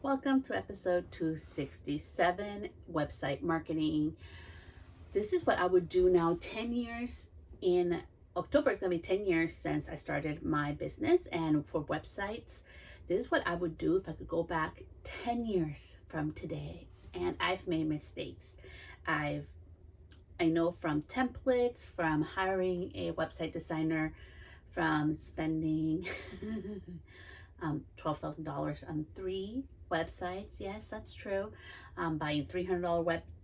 Welcome to episode 267, website marketing. This is what I would do now 10 years. In October, it's going to be 10 years since I started my business. And for websites, this is what I would do if I could go back 10 years from today. And I've made mistakes. I know from templates, from hiring a website designer, from spending $12,000 on 3 websites. Yes, that's true. Buying $300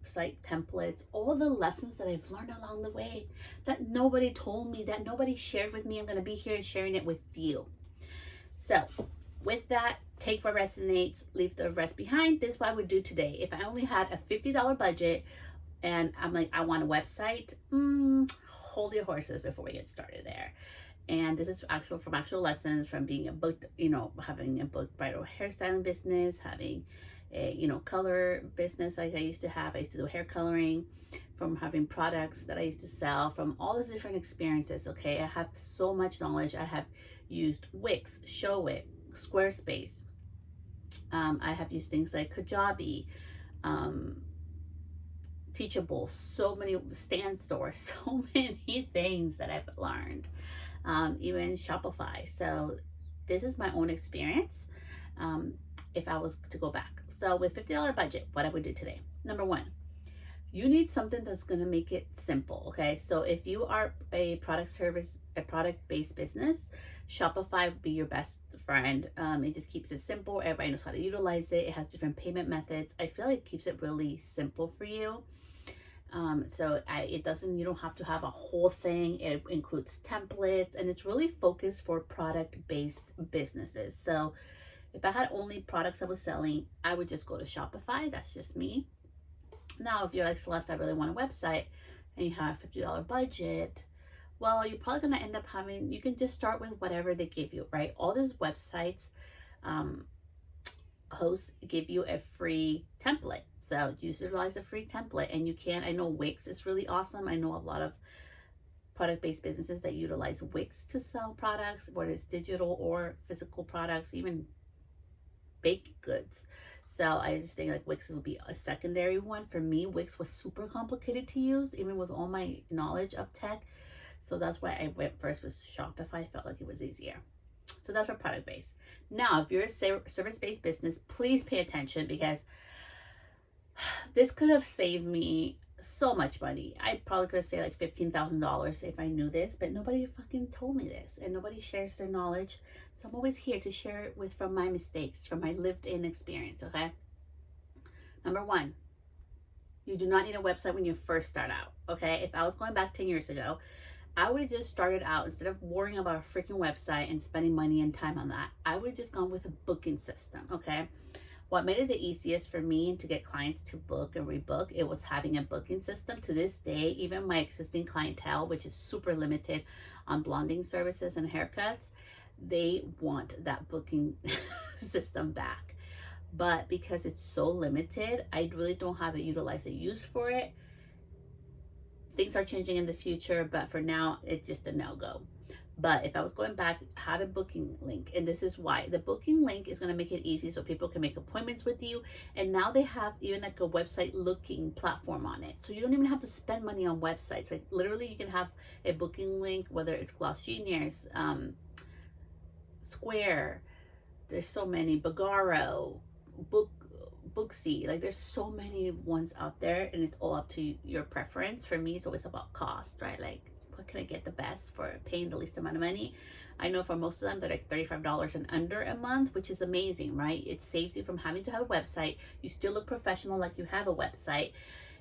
website templates, all the lessons that I've learned along the way that nobody told me, that nobody shared with me. I'm going to be here sharing it with you. So, with that, take what resonates, leave the rest behind. This is what I would do today. If I only had a $50 budget and I'm like, I want a website, hold your horses before we get started there. And this is actual lessons from being a booked, having a booked bridal hairstyling business, having a, color business like I used to have. I used to do hair coloring, from having products that I used to sell, from all these different experiences. Okay, I have so much knowledge. I have used Wix, Showit, Squarespace. I have used things like Kajabi, Teachable, so many Stan Store, so many things that I've learned. Even Shopify. So this is my own experience. If I was to go back. So with $50 budget, what I would do today. Number one, you need something that's going to make it simple. Okay. So if you are a product-based business, Shopify would be your best friend. It just keeps it simple. Everybody knows how to utilize it. It has different payment methods. I feel like it keeps it really simple for you. You don't have to have a whole thing. It includes templates and it's really focused for product-based businesses. So if I had only products I was selling, I would just go to Shopify. That's just me. Now, if you're like, Celeste, I really want a website and you have a $50 budget, well, you're probably going to end up you can just start with whatever they give you, right? All these websites, hosts give you a free template. So utilize a free template and you can. I know Wix is really awesome. I know a lot of product-based businesses that utilize Wix to sell products, whether it's digital or physical products, even baked goods. So I just think like Wix would be a secondary one. For me, Wix was super complicated to use, even with all my knowledge of tech. So that's why I went first with Shopify. I felt like it was easier. So that's for product based. Now, if you're a service based business, please pay attention because this could have saved me so much money. I probably could have saved like $15,000 if I knew this, but nobody fucking told me this and nobody shares their knowledge. So I'm always here to share it from my mistakes, from my lived in experience. Okay. Number one, you do not need a website when you first start out. Okay. If I was going back 10 years ago, I would have just started out, instead of worrying about a freaking website and spending money and time on that, I would have just gone with a booking system, okay? What made it the easiest for me to get clients to book and rebook, it was having a booking system. To this day, even my existing clientele, which is super limited on blonding services and haircuts, they want that booking system back. But because it's so limited, I really don't have a use for it. Things are changing in the future, but for now, it's just a no-go. But if I was going back, have a booking link. And this is why. The booking link is going to make it easy so people can make appointments with you. And now they have even like a website looking platform on it. So you don't even have to spend money on websites. Like literally you can have a booking link, whether it's Gloss Genius, Square, there's so many, Bagaro, Booksy, like there's so many ones out there and it's all up to your preference. For me, it's always about cost, right? Like what can I get the best for paying the least amount of money? I know for most of them they're like $35 and under a month, which is amazing, right? It saves you from having to have a website. You still look professional like you have a website,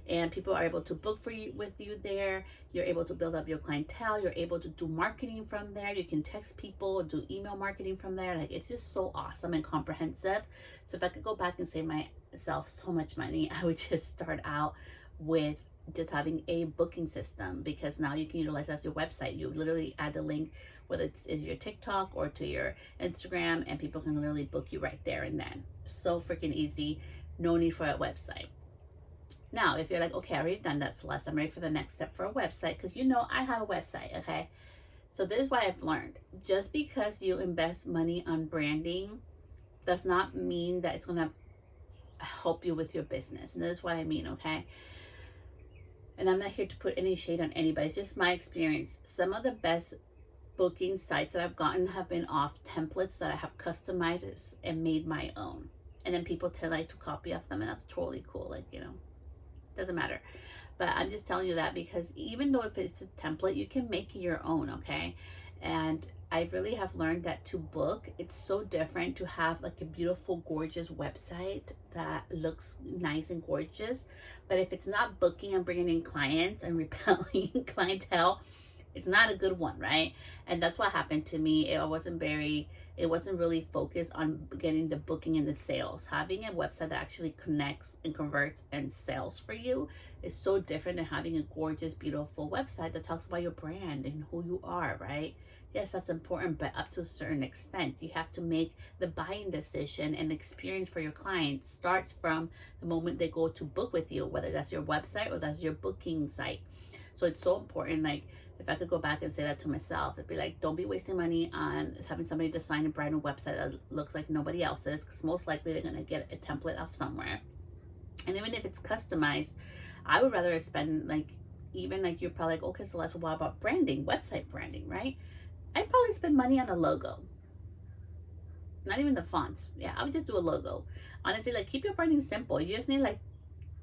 and people are able to book with you there. You're able to build up your clientele. You're able to do marketing from there. You can text people, do email marketing from there. Like it's just so awesome and comprehensive. So if I could go back and save myself so much money, I would just start out with just having a booking system, because now you can utilize as your website. You literally add the link, whether it's your TikTok or to your Instagram, and people can literally book you right there and then. So freaking easy. No need for a website. Now, if you're like, okay, I already done that, Celeste, I'm ready for the next step for a website, because I have a website, okay? So this is what I've learned. Just because you invest money on branding does not mean that it's going to help you with your business. And that's what I mean, okay? And I'm not here to put any shade on anybody. It's just my experience. Some of the best booking sites that I've gotten have been off templates that I have customized and made my own. And then people tell like to copy off them, and that's totally cool. Like, you know, doesn't matter. But I'm just telling you that because even though if it's a template, you can make your own, okay? And I really have learned that to book, it's so different to have like a beautiful, gorgeous website that looks nice and gorgeous. But if it's not booking and bringing in clients and repelling clientele, it's not a good one, right? And that's what happened to me. It wasn't really focused on getting the booking and the sales. Having a website that actually connects and converts and sells for you is so different than having a gorgeous, beautiful website that talks about your brand and who you are, right? Yes, that's important, but up to a certain extent. You have to make the buying decision and experience for your clients starts from the moment they go to book with you, whether that's your website or that's your booking site. So it's so important. Like, if I could go back and say that to myself, it'd be like, don't be wasting money on having somebody design a brand new website that looks like nobody else's, because most likely they're going to get a template off somewhere. And even if it's customized, I would rather spend like, even like you're probably like, okay, so let's what about branding, website branding, right? I'd probably spend money on a logo. Not even the fonts. Yeah, I would just do a logo. Honestly, like, keep your branding simple. You just need like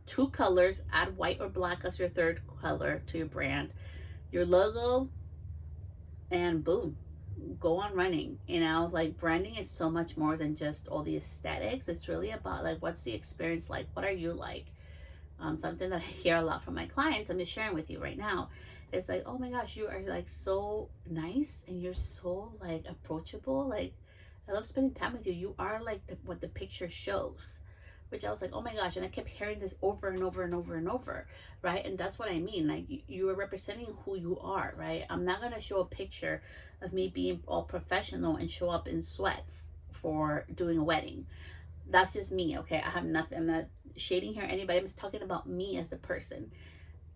2 colors, add white or black as your third color to your brand, your logo, and boom, go on running. You know, like, branding is so much more than just all the aesthetics. It's really about like, what's the experience like? What are you like? Something that I hear a lot from my clients, I'm just sharing with you right now. It's like, oh my gosh, you are like so nice and you're so like approachable. Like, I love spending time with you. You are like what the picture shows. Which I was like, oh my gosh. And I kept hearing this over and over and over and over, right? And that's what I mean. Like, you are representing who you are, right? I'm not going to show a picture of me being all professional and show up in sweats for doing a wedding. That's just me, okay? I have nothing. I'm not shading here anybody. I'm just talking about me as the person.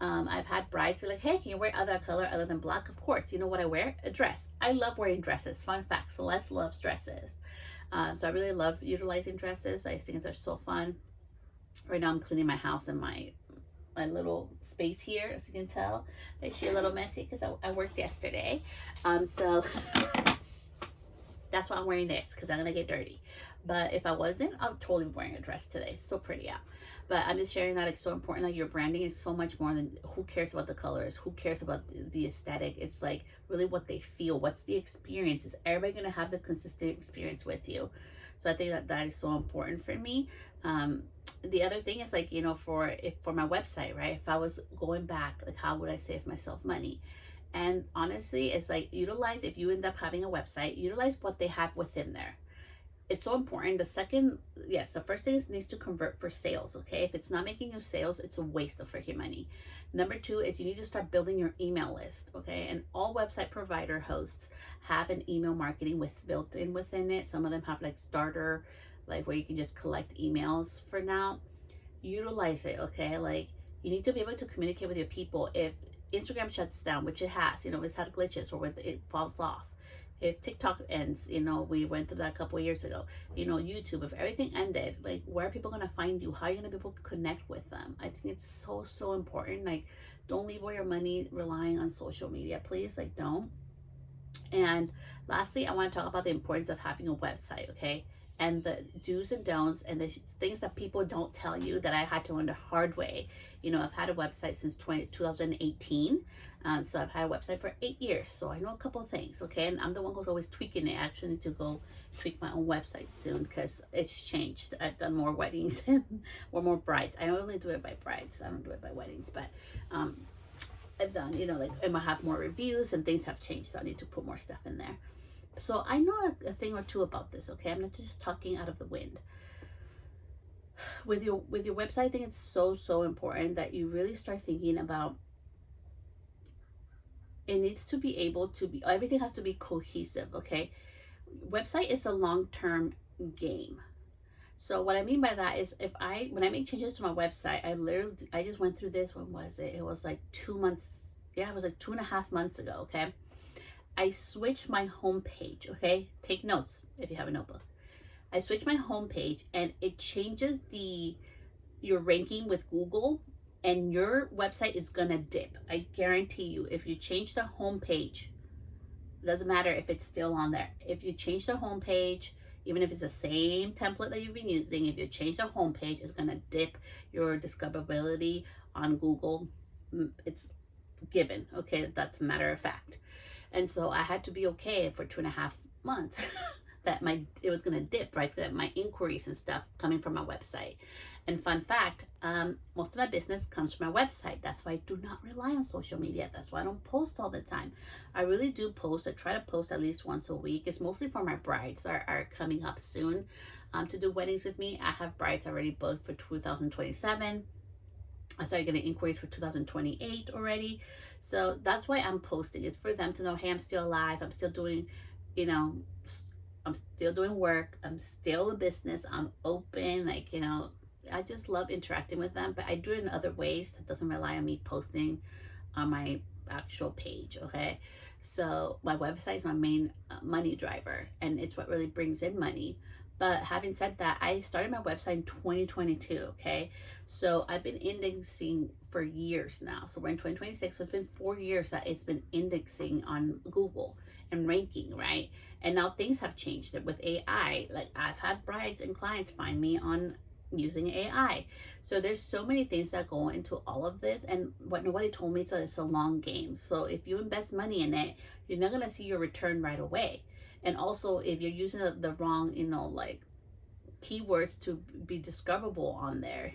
I've had brides who are like, hey, can you wear other color other than black? Of course. You know what I wear? A dress. I love wearing dresses. Fun fact, Celeste loves dresses. So I really love utilizing dresses. I think they're so fun. Right now I'm cleaning my house and my little space here, as you can tell. It's a little messy because I worked yesterday. So that's why I'm wearing this, because I'm going to get dirty. But if I wasn't, I'm totally wearing a dress today. It's so pretty out. But I'm just sharing that it's so important. Like, your branding is so much more than who cares about the colors, who cares about the aesthetic. It's like really what they feel. What's the experience? Is everybody going to have the consistent experience with you? So I think that is so important for me. The other thing is, like, you know, for my website, right? If I was going back, like, how would I save myself money? And honestly, it's like, utilize, if you end up having a website, utilize what they have within there. It's so important. The first thing is, it needs to convert for sales, okay? If it's not making you sales, it's a waste of freaking money. Number 2 is, you need to start building your email list, okay? And all website provider hosts have an email marketing built in within it. Some of them have like starter, like where you can just collect emails for now. Utilize it, okay? Like, you need to be able to communicate with your people. If Instagram shuts down, which it has, you know, it's had glitches or it falls off. If TikTok ends, you know, we went through that a couple of years ago, you know, YouTube, if everything ended, like, where are people going to find you? How are you going to be able to connect with them? I think it's so, so important. Like, don't leave all your money relying on social media, please. Like, don't. And lastly, I want to talk about the importance of having a website, okay? And the do's and don'ts and the things that people don't tell you that I had to learn the hard way. You know, I've had a website since 2018. So I've had a website for 8 years. So I know a couple of things, okay? And I'm the one who's always tweaking it. I actually need to go tweak my own website soon because it's changed. I've done more weddings or more brides. I only do it by brides. I don't do it by weddings. But I've done, you know, like, I might have more reviews and things have changed. So I need to put more stuff in there. So I know a thing or two about this, okay? I'm not just talking out of the wind. With your website, I think it's so, so important that you really start thinking about, it needs to be able to be, everything has to be cohesive, okay? Website is a long-term game. So what I mean by that is, when I make changes to my website, I just went through this, when was it? It was like 2 months, yeah, it was like 2.5 months ago, okay? I switched my homepage, okay? Take notes if you have a notebook. I switch my homepage and it changes your ranking with Google, and your website is gonna dip. I guarantee you, if you change the homepage, doesn't matter if it's still on there. If you change the homepage, even if it's the same template that you've been using, if you change the homepage, it's gonna dip your discoverability on Google. It's given, okay? That's a matter of fact. And so I had to be okay for 2.5 months that it was gonna dip, right? So that my inquiries and stuff coming from my website. And fun fact, most of my business comes from my website. That's why I do not rely on social media. That's why I don't post all the time. I really do post. I try to post at least once a week. It's mostly for my brides are coming up soon to do weddings with me. I have brides already booked for 2027. I started getting inquiries for 2028 already. So that's why I'm posting. It's for them to know, hey, I'm still alive. I'm still doing, I'm still doing work. I'm still a business. I'm open. I just love interacting with them, but I do it in other ways that doesn't rely on me posting on my actual page, okay? So my website is my main money driver, and it's what really brings in money. But having said that, I started my website in 2022, okay? So I've been indexing for years now. So we're in 2026, so it's been 4 years that it's been indexing on Google and ranking, right? And now things have changed with AI. Like, I've had brides and clients find me on using AI. So there's so many things that go into all of this, and what nobody told me is that it's a long game. So if you invest money in it, you're not going to see your return right away. And also, if you're using the wrong, keywords to be discoverable on there,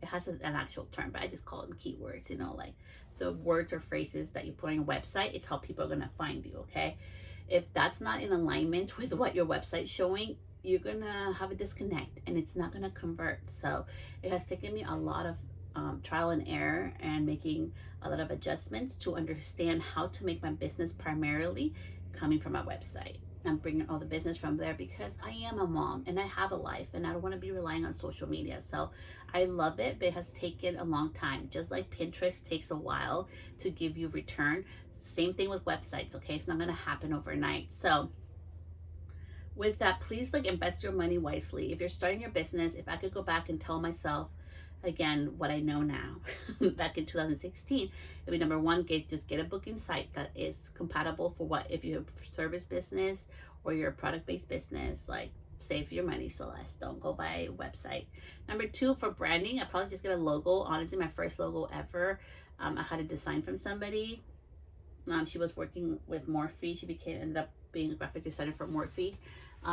it has an actual term, but I just call them keywords, like the words or phrases that you put on your website. It's how people are going to find you, okay? If that's not in alignment with what your website's showing, you're gonna have a disconnect and it's not gonna convert. So it has taken me a lot of trial and error and making a lot of adjustments to understand how to make my business primarily coming from my website. I'm bringing all the business from there because I am a mom and I have a life and I don't want to be relying on social media. So I love it, but it has taken a long time. Just like Pinterest takes a while to give you return, same thing with websites, okay? It's not gonna happen overnight. So with that, please invest your money wisely. If you're starting your business, if I could go back and tell myself again what I know now back in 2016, I mean, number one, just get a booking site that is compatible for what, if you have service business or you're a product-based business, save your money, Celeste. Don't go buy a website. Number two, for branding, I probably just get a logo. Honestly, my first logo ever, I had a design from somebody. She was working with Morphe. She ended up being a graphic designer for Morphe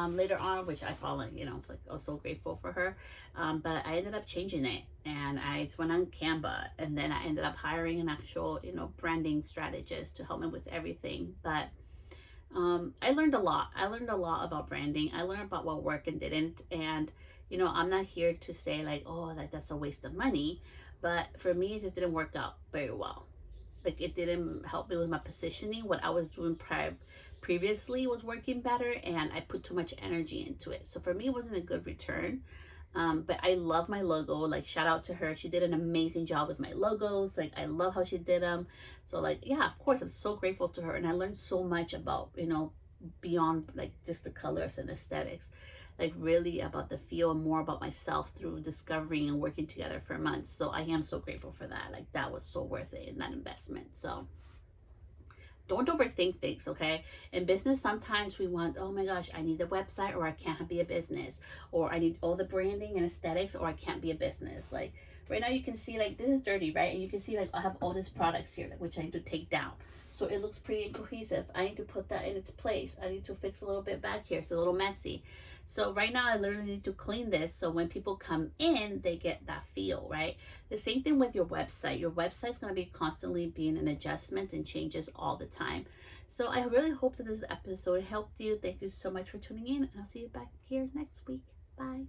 later on, which I followed, I was so grateful for her. But I ended up changing it, and I just went on Canva, and then I ended up hiring an actual, branding strategist to help me with everything. But I learned a lot. I learned a lot about branding. I learned about what worked and didn't. And, I'm not here to say that's a waste of money. But for me, it just didn't work out very well. It didn't help me with my positioning. What I was doing previously was working better, and I put too much energy into it. So for me, it wasn't a good return. But I love my logo. Shout out to her. She did an amazing job with my logos. I love how she did them. So yeah, of course, I'm so grateful to her. And I learned so much about, beyond just the colors and aesthetics, really about the feel and more about myself through discovering and working together for months. So I am so grateful for that. That was so worth it in that investment. So don't overthink things, okay? In business, sometimes we want, oh my gosh, I need a website or I can't be a business, or I need all the branding and aesthetics or I can't be a business. Right now you can see this is dirty, right? And you can see I have all these products here, which I need to take down. So it looks pretty incohesive. I need to put that in its place. I need to fix a little bit back here. It's a little messy. So right now I literally need to clean this so when people come in, they get that feel, right? The same thing with your website. Your website is going to be constantly being an adjustment and changes all the time. So I really hope that this episode helped you. Thank you so much for tuning in, and I'll see you back here next week. Bye.